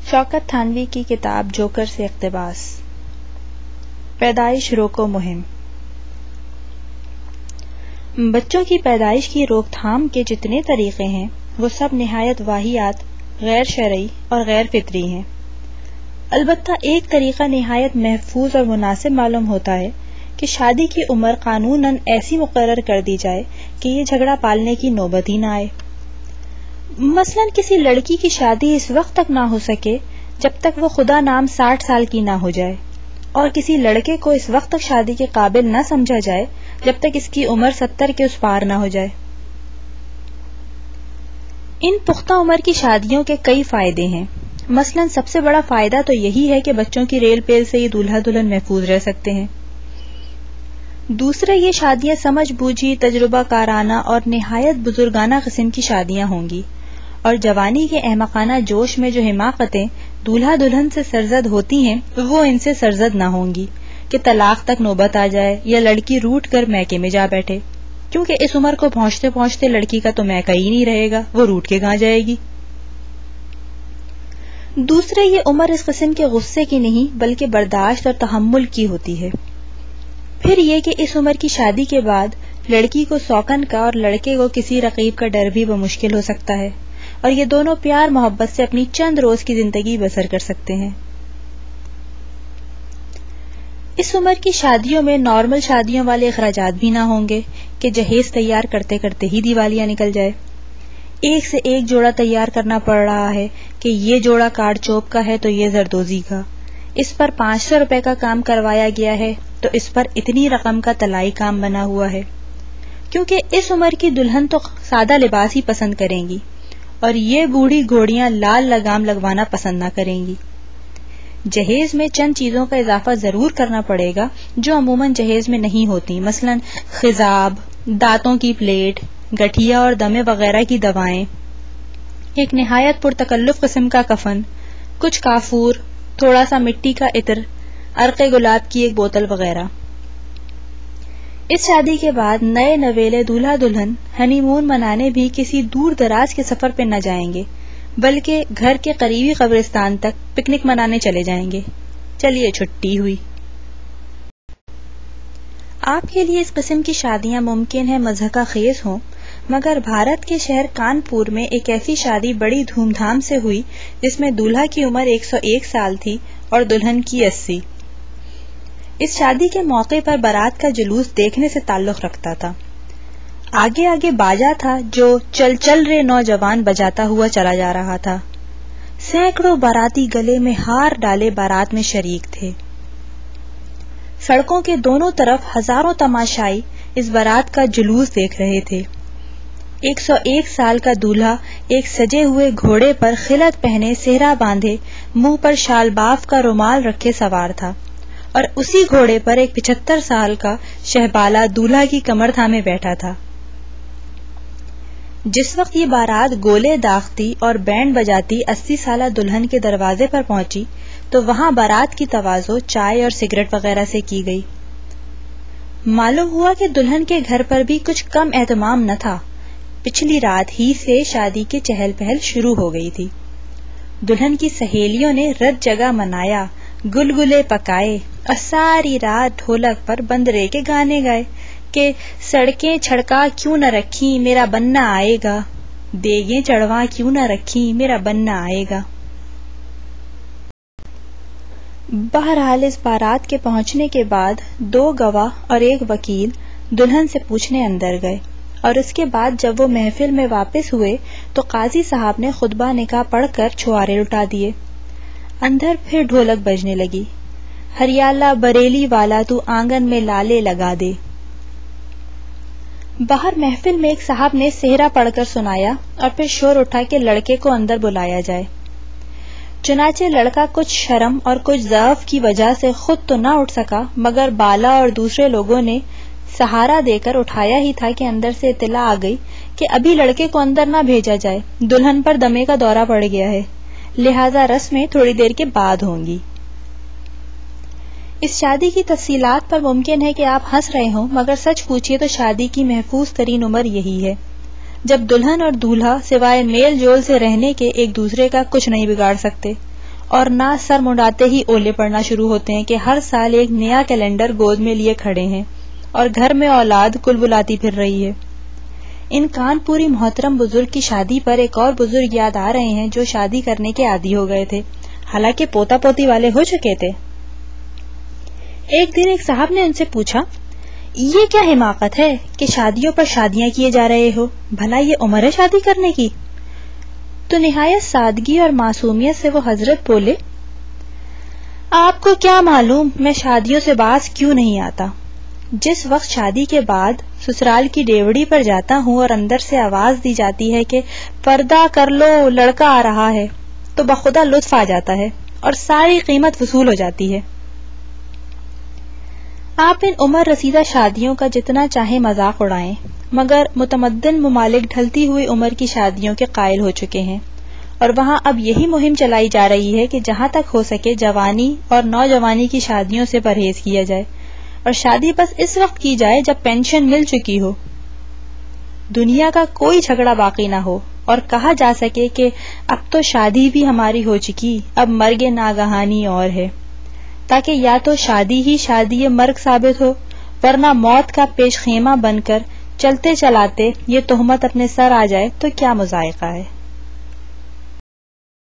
شوکت تھانوی کی کتاب جوکر سے اقتباس۔ پیدائش روکو مہم۔ بچوں کی پیدائش کی روک تھام کے جتنے طریقے ہیں وہ سب نہایت واہیات، غیر شرعی اور غیر فطری ہیں۔ البتہ ایک طریقہ نہایت محفوظ اور مناسب معلوم ہوتا ہے کہ شادی کی عمر قانوناً ایسی مقرر کر دی جائے کہ یہ جھگڑا پالنے کی نوبت ہی نہ آئے۔ مثلاً کسی لڑکی کی شادی اس وقت تک نہ ہو سکے جب تک وہ خدا نام 60 سال کی نہ ہو جائے، اور کسی لڑکے کو اس وقت تک شادی کے قابل نہ سمجھا جائے جب تک اس کی عمر 70 کے اس پار نہ ہو جائے۔ ان پختہ عمر کی شادیوں کے کئی فائدے ہیں۔ مثلاً سب سے بڑا فائدہ تو یہی ہے کہ بچوں کی ریل پیل سے یہ دولہا دلہن محفوظ رہ سکتے ہیں۔ دوسرے، یہ شادیاں سمجھ بوجھی، تجربہ کارانہ اور نہایت بزرگانہ قسم کی شادیاں ہوں گی، اور جوانی کے احمقانہ جوش میں جو حماقتیں دولہا دلہن سے سرزد ہوتی ہیں وہ ان سے سرزد نہ ہوں گی کہ طلاق تک نوبت آ جائے یا لڑکی روٹ کر میکے میں جا بیٹھے، کیونکہ اس عمر کو پہنچتے پہنچتے لڑکی کا تو میکہ ہی نہیں رہے گا، وہ روٹ کے کہاں جائے گی۔ دوسرے، یہ عمر اس قسم کے غصے کی نہیں بلکہ برداشت اور تحمل کی ہوتی ہے۔ پھر یہ کہ اس عمر کی شادی کے بعد لڑکی کو سوکن کا اور لڑکے کو کسی رقیب کا ڈر بھی بمشکل ہو سکتا ہے، اور یہ دونوں پیار محبت سے اپنی چند روز کی زندگی بسر کر سکتے ہیں۔ اس عمر کی شادیوں میں نارمل شادیوں والے اخراجات بھی نہ ہوں گے کہ جہیز تیار کرتے کرتے ہی دیوالیاں نکل جائے۔ ایک سے ایک جوڑا تیار کرنا پڑ رہا ہے کہ یہ جوڑا کارڈ چوب کا ہے تو یہ زردوزی کا، اس پر 500 روپے کا کام کروایا گیا ہے تو اس پر اتنی رقم کا طلائی کام بنا ہوا ہے، کیونکہ اس عمر کی دلہن تو سادہ لباس ہی پسند کریں گی، اور یہ بوڑھی گھوڑیاں لال لگام لگوانا پسند نہ کریں گی۔ جہیز میں چند چیزوں کا اضافہ ضرور کرنا پڑے گا جو عموماً جہیز میں نہیں ہوتی، مثلاً خضاب، دانتوں کی پلیٹ، گٹھیا اور دمے وغیرہ کی دوائیں، ایک نہایت پرتکلف قسم کا کفن، کچھ کافور، تھوڑا سا مٹی کا عطر، عرق گلاب کی ایک بوتل وغیرہ۔ اس شادی کے بعد نئے نویلے دولہا دلہن ہنی مون منانے بھی کسی دور دراز کے سفر پہ نہ جائیں گے، بلکہ گھر کے قریبی قبرستان تک پکنک منانے چلے جائیں گے۔ چلیے چھٹی ہوئی۔ آپ کے لیے اس قسم کی شادیاں ممکن ہے مضحکہ خیز ہوں، مگر بھارت کے شہر کانپور میں ایک ایسی شادی بڑی دھوم دھام سے ہوئی جس میں دولہا کی عمر 101 سال تھی اور دلہن کی 80۔ اس شادی کے موقع پر بارات کا جلوس دیکھنے سے تعلق رکھتا تھا۔ آگے آگے باجا تھا جو چل چل رے نوجوان بجاتا ہوا چلا جا رہا تھا۔ سینکڑوں باراتی گلے میں ہار ڈالے بارات میں شریک تھے۔ سڑکوں کے دونوں طرف ہزاروں تماشائی اس بارات کا جلوس دیکھ رہے تھے۔ 101 سال کا دولہا ایک سجے ہوئے گھوڑے پر خلعت پہنے، صحرا باندھے، منہ پر شال باف کا رومال رکھے سوار تھا، اور اسی گھوڑے پر ایک 75 سال کا شہبالا دولہا کی کمر تھامے بیٹھا تھا۔ جس وقت یہ بارات گولے داغتی اور بینڈ بجاتی 80 سالہ دلہن کے دروازے پر پہنچی تو وہاں بارات کی تواضع چائے اور سگریٹ وغیرہ سے کی گئی۔ معلوم ہوا کہ دلہن کے گھر پر بھی کچھ کم اہتمام نہ تھا، پچھلی رات ہی سے شادی کی چہل پہل شروع ہو گئی تھی۔ دلہن کی سہیلیوں نے رت جگہ منایا، گلگلے پکائے اور ساری رات ڈھولک پر بندرے کے گانے گائے کہ سڑکیں چھڑکا کیوں نہ رکھی میرا بننا آئے گا، دیگیں چڑھوا کیوں نہ رکھی میرا بننا آئے گا۔ بہرحال اس بارات کے پہنچنے کے بعد 2 گواہ اور 1 وکیل دلہن سے پوچھنے اندر گئے، اور اس کے بعد جب وہ محفل میں واپس ہوئے تو قاضی صاحب نے خطبہ نکاح پڑھ کر چھوارے لٹا دیے۔ اندر پھر ڈھولک بجنے لگی، ہریالہ بریلی والا تو آنگن میں لالے لگا دے۔ باہر محفل میں ایک صاحب نے صحرا پڑھ کر سنایا اور پھر شور اٹھا کہ لڑکے کو اندر بلایا جائے۔ چنانچہ لڑکا کچھ شرم اور کچھ ضعف کی وجہ سے خود تو نہ اٹھ سکا، مگر بالا اور دوسرے لوگوں نے سہارا دے کر اٹھایا ہی تھا کہ اندر سے اطلاع آ گئی کہ ابھی لڑکے کو اندر نہ بھیجا جائے، دلہن پر دمے کا دورہ پڑ گیا ہے، لہذا رسمیں تھوڑی دیر کے بعد ہوں گی۔ اس شادی کی تفصیلات پر ممکن ہے کہ آپ ہنس رہے ہوں، مگر سچ پوچھئے تو شادی کی محفوظ ترین عمر یہی ہے جب دلہن اور دولہا سوائے میل جول سے رہنے کے ایک دوسرے کا کچھ نہیں بگاڑ سکتے، اور نہ سر منڈاتے ہی اولے پڑنا شروع ہوتے ہیں کہ ہر سال ایک نیا کیلنڈر گود میں لیے کھڑے ہیں اور گھر میں اولاد کل بلاتی پھر رہی ہے۔ ان کانپوری محترم بزرگ کی شادی پر ایک اور بزرگ یاد آ رہے ہیں جو شادی کرنے کے عادی ہو گئے تھے، حالانکہ پوتا پوتی والے ہو چکے تھے۔ ایک دن ایک صاحب نے ان سے پوچھا، یہ کیا حماقت ہے کہ شادیوں پر شادیاں کیے جا رہے ہو؟ بھلا یہ عمر ہے شادی کرنے کی؟ تو نہایت سادگی اور معصومیت سے وہ حضرت بولے، آپ کو کیا معلوم میں شادیوں سے باز کیوں نہیں آتا؟ جس وقت شادی کے بعد سسرال کی ڈیوڑی پر جاتا ہوں اور اندر سے آواز دی جاتی ہے کہ پردہ کر لو لڑکا آ رہا ہے، تو بخدا لطف آ جاتا ہے اور ساری قیمت وصول ہو جاتی ہے۔ آپ ان عمر رسیدہ شادیوں کا جتنا چاہے مذاق اڑائیں، مگر متمدن ممالک ڈھلتی ہوئی عمر کی شادیوں کے قائل ہو چکے ہیں، اور وہاں اب یہی مہم چلائی جا رہی ہے کہ جہاں تک ہو سکے جوانی اور نوجوانی کی شادیوں سے پرہیز کیا جائے، اور شادی بس اس وقت کی جائے جب پینشن مل چکی ہو، دنیا کا کوئی جھگڑا باقی نہ ہو، اور کہا جا سکے کہ اب تو شادی بھی ہماری ہو چکی، اب مرگ ناگہانی اور ہے، تاکہ یا تو شادی ہی شادی مرگ ثابت ہو، ورنہ موت کا پیش خیمہ بن کر چلتے چلاتے یہ تہمت اپنے سر آ جائے تو کیا مذائقہ ہے۔